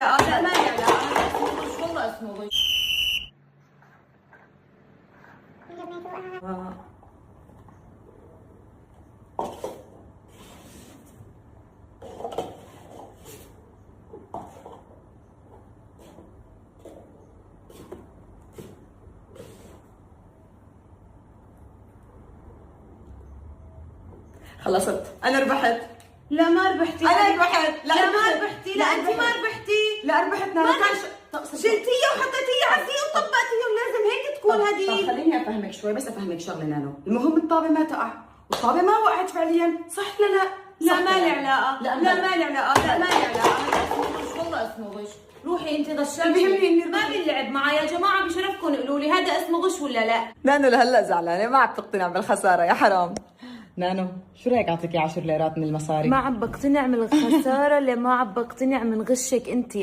لا ما لي علاقة، هذا اسمه غش، والله اسمه غش. خلصت، انا ربحت. لا ما ربحتي، انا ربحت. لا ما ربحتي، لا انت ما ربحتي. لا ربحت. ما شلتيها وحطيتيها على الزي وطبقتيها، ولازم هيك تكون طب هدي. خليني افهمك شوي، بس افهمك شغله نانو. المهم الطابه ما تقع، والطابه ما وقعت فعليا، صح ولا لا؟ لا صح ما ولا لي علاقة، لا ما لي علاقة، لا ما لي علاقة، هذا اسمه غش، والله اسمه غش. روحي انت غشاشة. المهم إني ما بنلعب معها يا جماعة، بشرفكم قولوا لي هذا اسمه غش ولا لا؟ نانو لهلا زعلانه، ما عم تقتنع بالخساره، يا حرام. نانو شو رايك اعطيكي 10 ليرات من المصاري؟ ما عم بقتنع من الخسارة، اللي ما عم بقتنع من غشك انت.